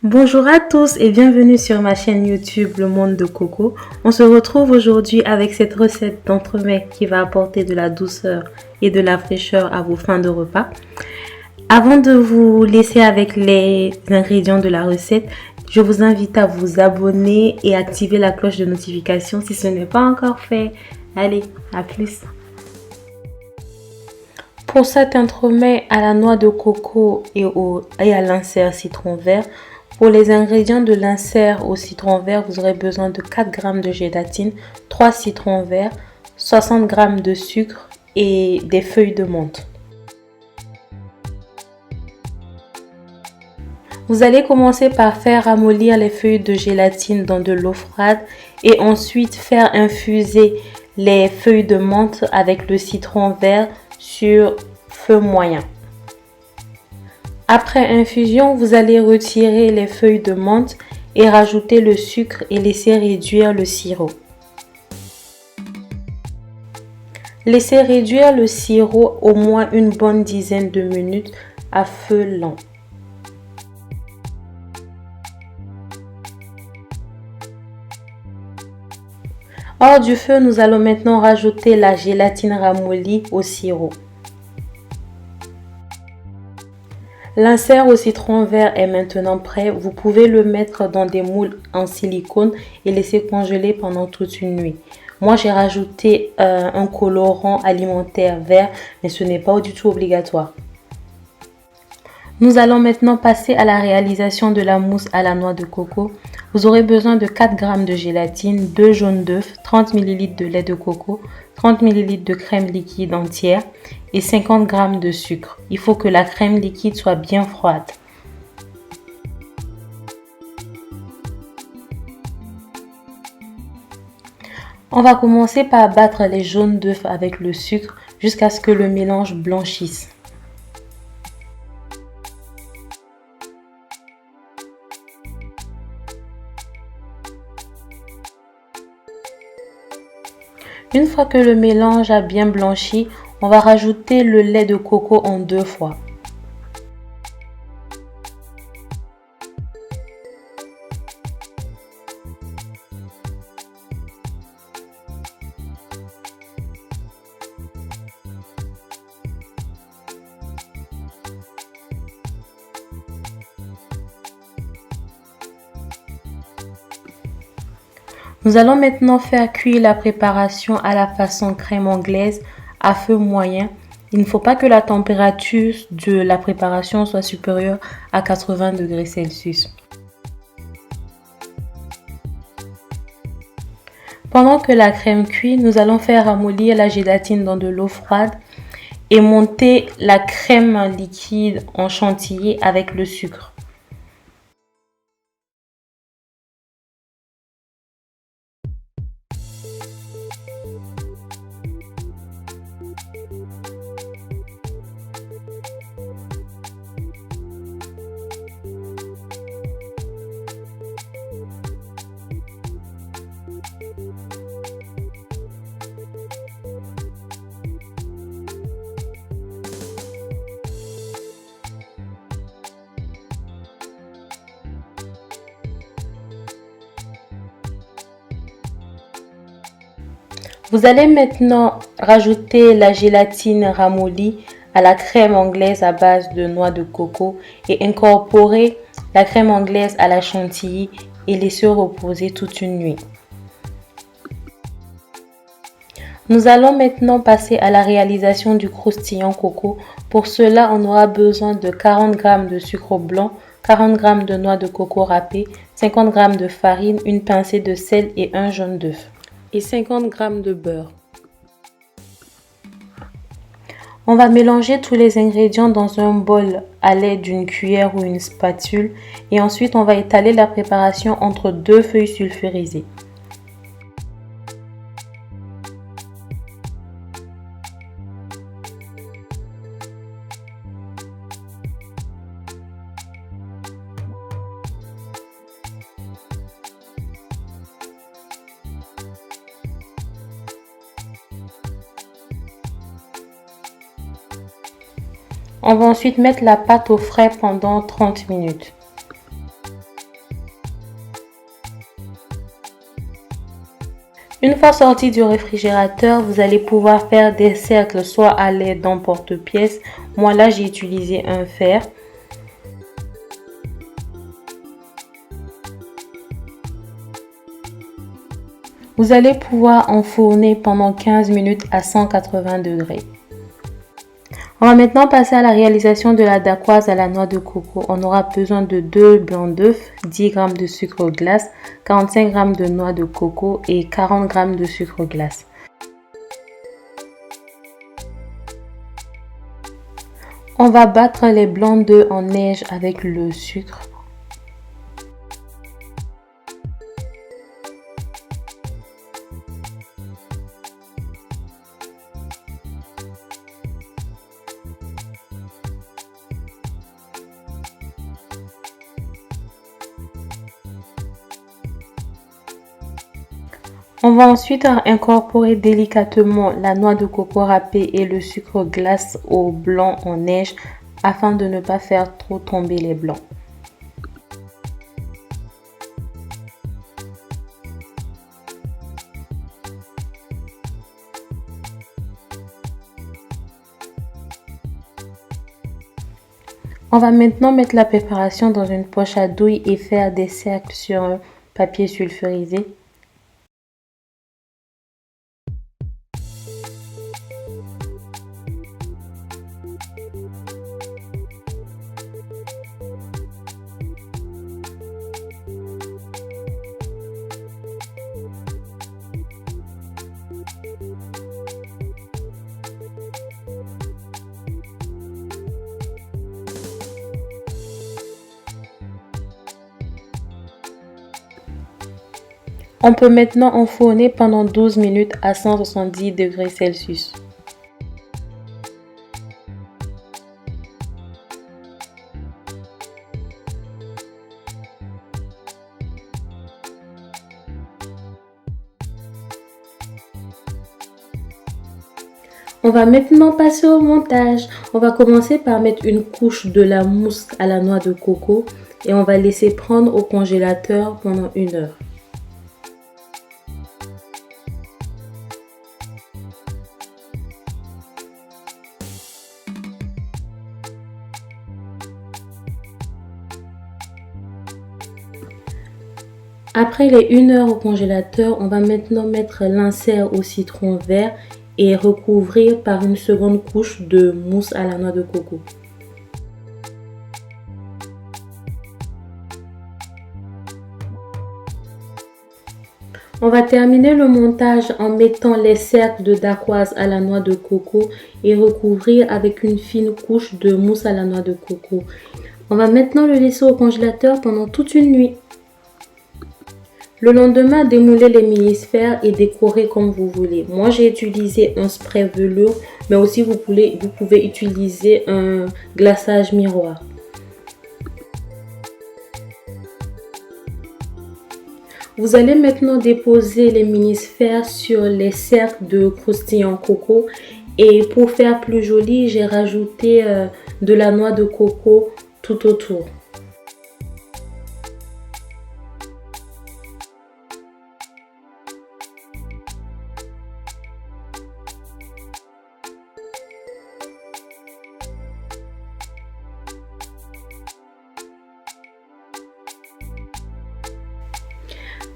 Bonjour à tous et bienvenue sur ma chaîne YouTube Le Monde de Coco. On se retrouve aujourd'hui avec cette recette d'entremets qui va apporter de la douceur et de la fraîcheur à vos fins de repas. Avant de vous laisser avec les ingrédients de la recette, je vous invite à vous abonner et activer la cloche de notification si ce n'est pas encore fait. Allez, à plus! Pour cet entremets à la noix de coco et à l'insert citron vert, pour les ingrédients de l'insert au citron vert, vous aurez besoin de 4 g de gélatine, 3 citrons verts, 60 g de sucre et des feuilles de menthe. Vous allez commencer par faire ramollir les feuilles de gélatine dans de l'eau froide et ensuite faire infuser les feuilles de menthe avec le citron vert sur feu moyen. Après infusion, vous allez retirer les feuilles de menthe et rajouter le sucre et laisser réduire le sirop. Laissez réduire le sirop au moins une bonne dizaine de minutes à feu lent. Hors du feu, nous allons maintenant rajouter la gélatine ramollie au sirop. L'insert au citron vert est maintenant prêt. Vous pouvez le mettre dans des moules en silicone et laisser congeler pendant toute une nuit. Moi, j'ai rajouté un colorant alimentaire vert, mais ce n'est pas du tout obligatoire. Nous allons maintenant passer à la réalisation de la mousse à la noix de coco. Vous aurez besoin de 4 g de gélatine, 2 jaunes d'œufs, 30 ml de lait de coco, 30 ml de crème liquide entière et 50 g de sucre. Il faut que la crème liquide soit bien froide. On va commencer par battre les jaunes d'œufs avec le sucre jusqu'à ce que le mélange blanchisse. Une fois que le mélange a bien blanchi, on va rajouter le lait de coco en 2 fois. Nous allons maintenant faire cuire la préparation à la façon crème anglaise à feu moyen. Il ne faut pas que la température de la préparation soit supérieure à 80 degrés Celsius. Pendant que la crème cuit, nous allons faire ramollir la gélatine dans de l'eau froide et monter la crème liquide en chantilly avec le sucre. Vous allez maintenant rajouter la gélatine ramollie à la crème anglaise à base de noix de coco et incorporer la crème anglaise à la chantilly et laisser reposer toute une nuit. Nous allons maintenant passer à la réalisation du croustillant coco. Pour cela, on aura besoin de 40 g de sucre blanc, 40 g de noix de coco râpée, 50 g de farine, une pincée de sel et un jaune d'œuf et 50 g de beurre. On va mélanger tous les ingrédients dans un bol à l'aide d'une cuillère ou une spatule et ensuite on va étaler la préparation entre 2 feuilles sulfurisées. On va ensuite mettre la pâte au frais pendant 30 minutes. Une fois sorti du réfrigérateur, vous allez pouvoir faire des cercles soit à l'aide d'un porte-pièce. Moi là, j'ai utilisé un fer. Vous allez pouvoir enfourner pendant 15 minutes à 180 degrés. On va maintenant passer à la réalisation de la dacquoise à la noix de coco. On aura besoin de 2 blancs d'œufs, 10 g de sucre glace, 45 g de noix de coco et 40 g de sucre glace. On va battre les blancs d'œufs en neige avec le sucre. On va ensuite incorporer délicatement la noix de coco râpée et le sucre glace au blanc en neige afin de ne pas faire trop tomber les blancs. On va maintenant mettre la préparation dans une poche à douille et faire des cercles sur un papier sulfurisé. On peut maintenant enfourner pendant 12 minutes à 170 degrés Celsius. On va maintenant passer au montage. On va commencer par mettre une couche de la mousse à la noix de coco et on va laisser prendre au congélateur pendant 1 heure. Après les 1 heure au congélateur, on va maintenant mettre l'insert au citron vert et recouvrir par une seconde couche de mousse à la noix de coco. On va terminer le montage en mettant les cercles de dacquoise à la noix de coco et recouvrir avec une fine couche de mousse à la noix de coco. On va maintenant le laisser au congélateur pendant toute une nuit. Le lendemain, démoulez les mini-sphères et décorez comme vous voulez. Moi, j'ai utilisé un spray velours, mais aussi vous pouvez utiliser un glaçage miroir. Vous allez maintenant déposer les mini-sphères sur les cercles de croustillant coco. Et pour faire plus joli, j'ai rajouté de la noix de coco tout autour.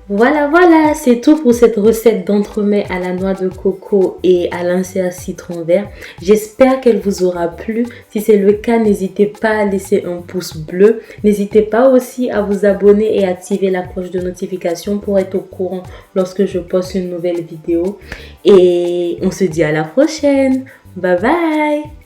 Voilà, c'est tout pour cette recette d'entremets à la noix de coco et à l'insert citron vert. J'espère qu'elle vous aura plu. Si c'est le cas, n'hésitez pas à laisser un pouce bleu. N'hésitez pas aussi à vous abonner et activer la cloche de notification pour être au courant lorsque je poste une nouvelle vidéo. Et on se dit à la prochaine. Bye bye!